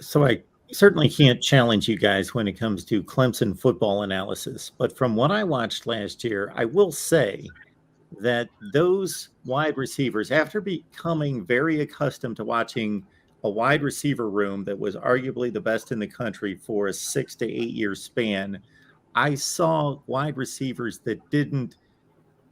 So I certainly can't challenge you guys when it comes to Clemson football analysis, but from what I watched last year, I will say that those wide receivers, after becoming very accustomed to watching a wide receiver room that was arguably the best in the country for a 6 to 8 year span, I saw wide receivers that didn't,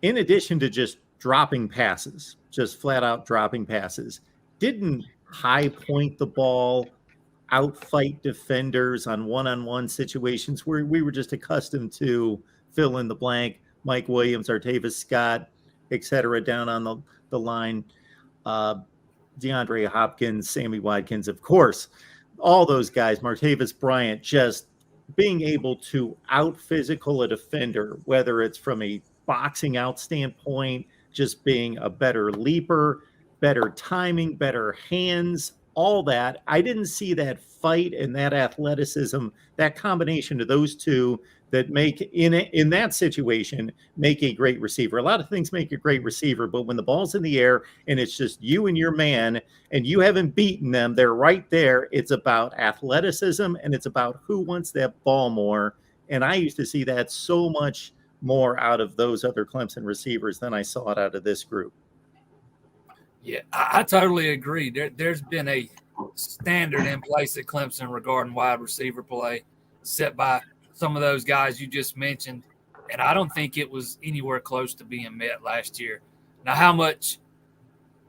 in addition to just dropping passes, just flat out dropping passes, didn't high point the ball, outfight defenders on one situations where we were just accustomed to fill in the blank, Mike Williams, Artavis Scott, et cetera, down on the line. Uh, DeAndre Hopkins, Sammy Watkins, of course, all those guys, Martavis Bryant, just being able to out physical a defender, whether it's from a boxing out standpoint, just being a better leaper, better timing, better hands, all that. I didn't see that fight and that athleticism, that combination of those two that make in that situation make a great receiver. A lot of things make a great receiver, but when the ball's in the air and it's just you and your man and you haven't beaten them, they're right there. It's about athleticism and it's about who wants that ball more. And I used to see that so much more out of those other Clemson receivers than I saw it out of this group. Yeah, I totally agree. There's been a standard in place at Clemson regarding wide receiver play set by some of those guys you just mentioned, and I don't think it was anywhere close to being met last year. Now, how much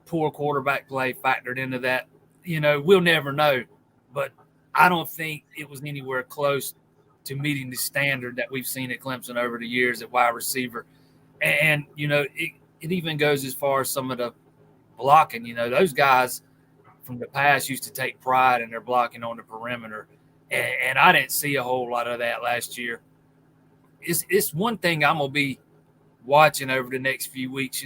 poor quarterback play factored into that, we'll never know, but I don't think it was anywhere close to meeting the standard that we've seen at Clemson over the years at wide receiver. And it even goes as far as some of the blocking. Those guys from the past used to take pride in their blocking on the perimeter, and I didn't see a whole lot of that last year. It's one thing I'm gonna be watching over the next few weeks.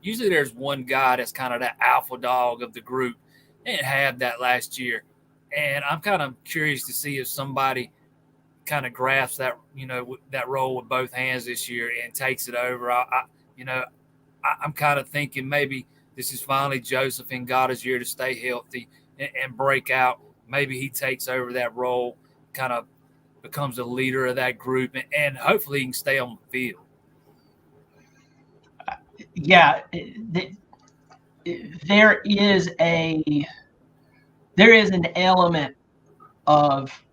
Usually there's one guy that's kind of that alpha dog of the group. They didn't have that last year, and I'm kind of curious to see if somebody kind of grasps that that role with both hands this year and takes it over. I'm kind of thinking maybe this is finally Joseph and Gotta's year to stay healthy and break out. Maybe he takes over that role, kind of becomes a leader of that group, and hopefully he can stay on the field. Yeah, there is an element of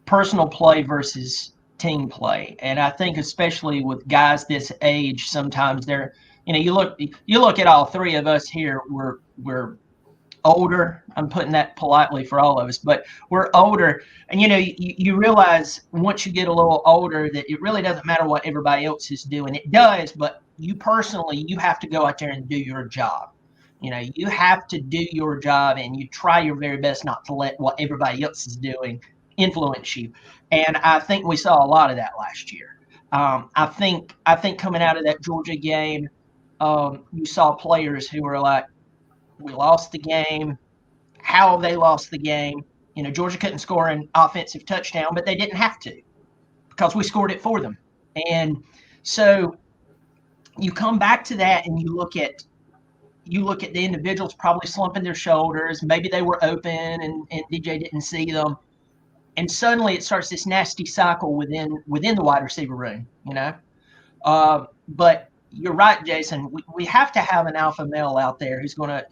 personal play versus team play, and I think especially with guys this age, sometimes they're you look at all three of us here. We're older. I'm putting that politely for all of us, but we're older, and you realize once you get a little older that it really doesn't matter what everybody else is doing. It does, but you personally, you have to go out there and do your job. You have to do your job, and you try your very best not to let what everybody else is doing influence you. And I think we saw a lot of that last year. I think coming out of that Georgia game, you saw players who were like, we lost the game. How have they lost the game? Georgia couldn't score an offensive touchdown, but they didn't have to because we scored it for them. And so you come back to that and you look at the individuals probably slumping their shoulders. Maybe they were open and DJ didn't see them. And suddenly it starts this nasty cycle within the wide receiver room, But you're right, Jason. We have to have an alpha male out there who's gonna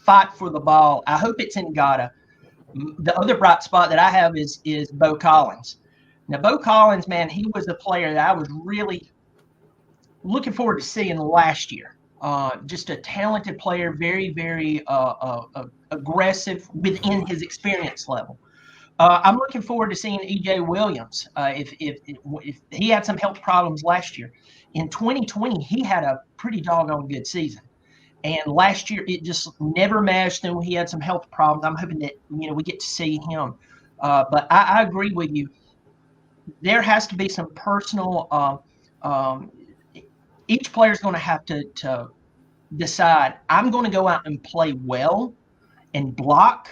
fight for the ball. I hope it's in Gotta. The other bright spot that I have is Bo Collins. Now, Bo Collins, man, he was a player that I was really looking forward to seeing last year. Just a talented player, very, very aggressive within his experience level. I'm looking forward to seeing E.J. Williams. If he had some health problems last year, in 2020 he had a pretty doggone good season, and last year it just never meshed, and he had some health problems. I'm hoping that we get to see him. But I agree with you. There has to be some personal. Each player is going to have to decide. I'm going to go out and play well, and block,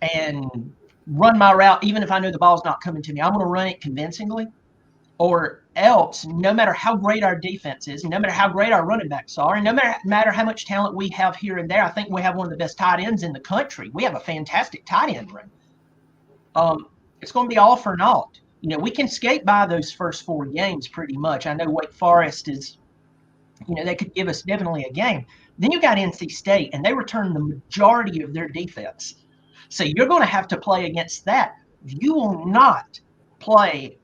and run my route, even if I know the ball's not coming to me. I'm going to run it convincingly, or else, no matter how great our defense is, no matter how great our running backs are, and no matter how much talent we have here and there, I think we have one of the best tight ends in the country. We have a fantastic tight end room. It's going to be all for naught. We can skate by those first 4 games pretty much. I know Wake Forest is, they could give us definitely a game. Then you got NC State, and they return the majority of their defense. So you're going to have to play against that. You will not play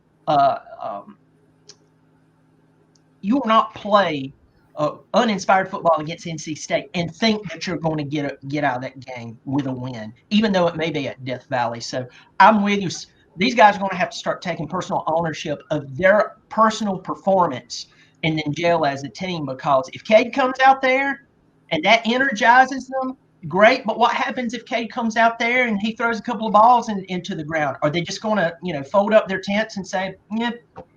uninspired football against NC State and think that you're going to get out of that game with a win, even though it may be at Death Valley. So I'm with you. These guys are going to have to start taking personal ownership of their personal performance and then gel as a team, because if Cade comes out there and that energizes them, great. But what happens if Cade comes out there and he throws a couple of balls into the ground? Are they just going to, fold up their tents and say, yeah,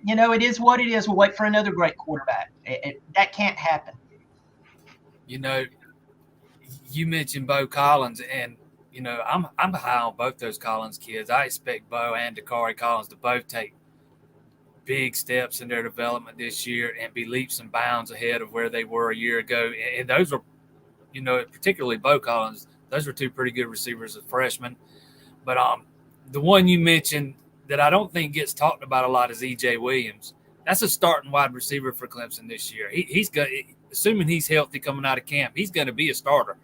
it is what it is. We'll wait for another great quarterback. That can't happen. You mentioned Bo Collins, and I'm high on both those Collins kids. I expect Bo and Dakari Collins to both take big steps in their development this year and be leaps and bounds ahead of where they were a year ago. And those were, particularly Bo Collins, those were 2 pretty good receivers as freshmen. But the one you mentioned that I don't think gets talked about a lot is E.J. Williams. That's a starting wide receiver for Clemson this year. He's got, assuming he's healthy coming out of camp, he's going to be a starter.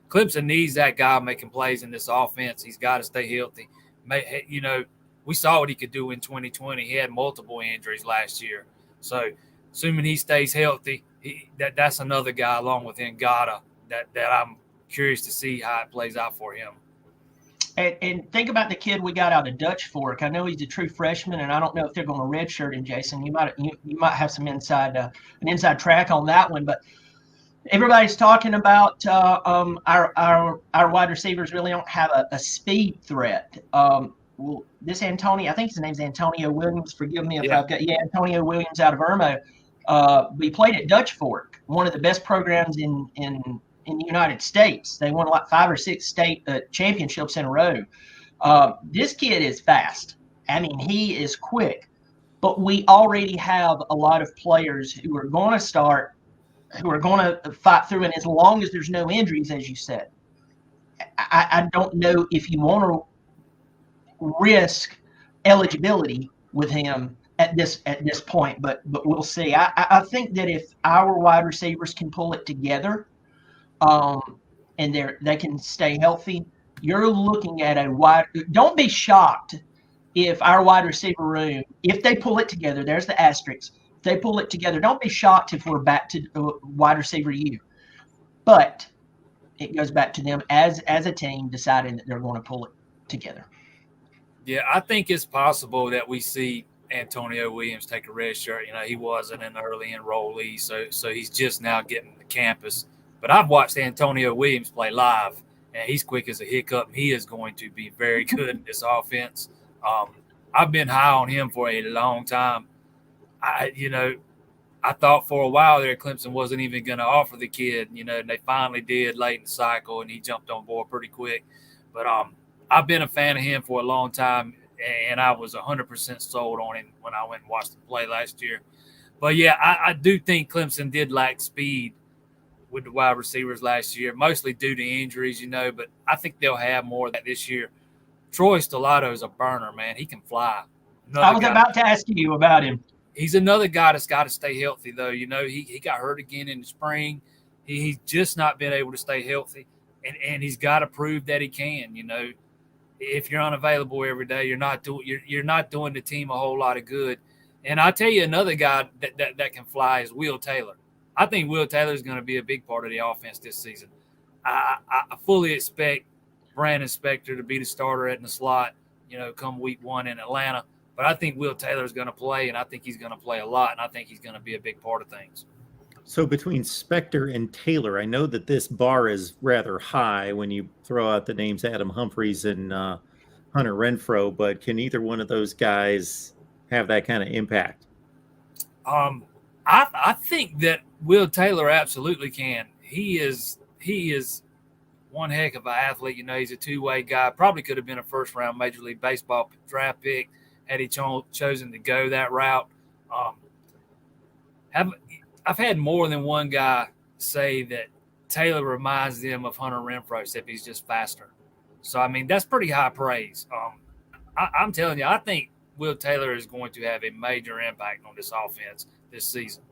Clemson needs that guy making plays in this offense. He's got to stay healthy. We saw what he could do in 2020. He had multiple injuries last year. So assuming he stays healthy, that's another guy along with Ngata that I'm curious to see how it plays out for him. And think about the kid we got out of Dutch Fork. I know he's a true freshman, and I don't know if they're going to redshirt him, Jason. You might have some an inside track on that one, but everybody's talking about our wide receivers really don't have a speed threat. This Antonio, I think his name's Antonio Williams. Forgive me if I've got Antonio Williams out of Irmo. We played at Dutch Fork, one of the best programs in the United States. They won like 5 or 6 state championships in a row. This kid is fast. I mean, he is quick. But we already have a lot of players who are going to start, who are going to fight through. And as long as there's no injuries, as you said, I don't know if you want to risk eligibility with him at this point, but we'll see. I think that if our wide receivers can pull it together, and they can stay healthy, you're looking at don't be shocked if our wide receiver room, if they pull it together, there's the asterisk. If they pull it together, don't be shocked if we're back to wide receiver U. But it goes back to them as a team deciding that they're going to pull it together. Yeah, I think it's possible that we see Antonio Williams take a red shirt. He wasn't an early enrollee, so he's just now getting to campus. But I've watched Antonio Williams play live, and he's quick as a hiccup. He is going to be very good in this offense. I've been high on him for a long time. I thought for a while there Clemson wasn't even going to offer the kid, and they finally did late in the cycle, and he jumped on board pretty quick. But I've been a fan of him for a long time, and I was 100% sold on him when I went and watched him play last year. But, yeah, I do think Clemson did lack speed with the wide receivers last year, mostly due to injuries, but I think they'll have more of that this year. Troy Stellato is a burner, man. He can fly. I was about to ask you about him. He's another guy that's got to stay healthy, though. He got hurt again in the spring. He's just not been able to stay healthy, and he's got to prove that he can. If you're unavailable every day, you're not doing the team a whole lot of good. And I'll tell you another guy that can fly is Will Taylor. I think Will Taylor is going to be a big part of the offense this season. I fully expect Brandon Spector to be the starter in the slot, come week 1 in Atlanta. But I think Will Taylor is going to play, and I think he's going to play a lot, and I think he's going to be a big part of things. So between Spector and Taylor, I know that this bar is rather high when you throw out the names Adam Humphries and Hunter Renfrow, but can either one of those guys have that kind of impact? I think that Will Taylor absolutely can. He is one heck of an athlete. He's a two-way guy. Probably could have been a first-round Major League Baseball draft pick had he chosen to go that route. I've had more than one guy say that Taylor reminds them of Hunter Renfrow, except he's just faster. So, I mean, that's pretty high praise. I'm telling you, I think Will Taylor is going to have a major impact on this offense this season.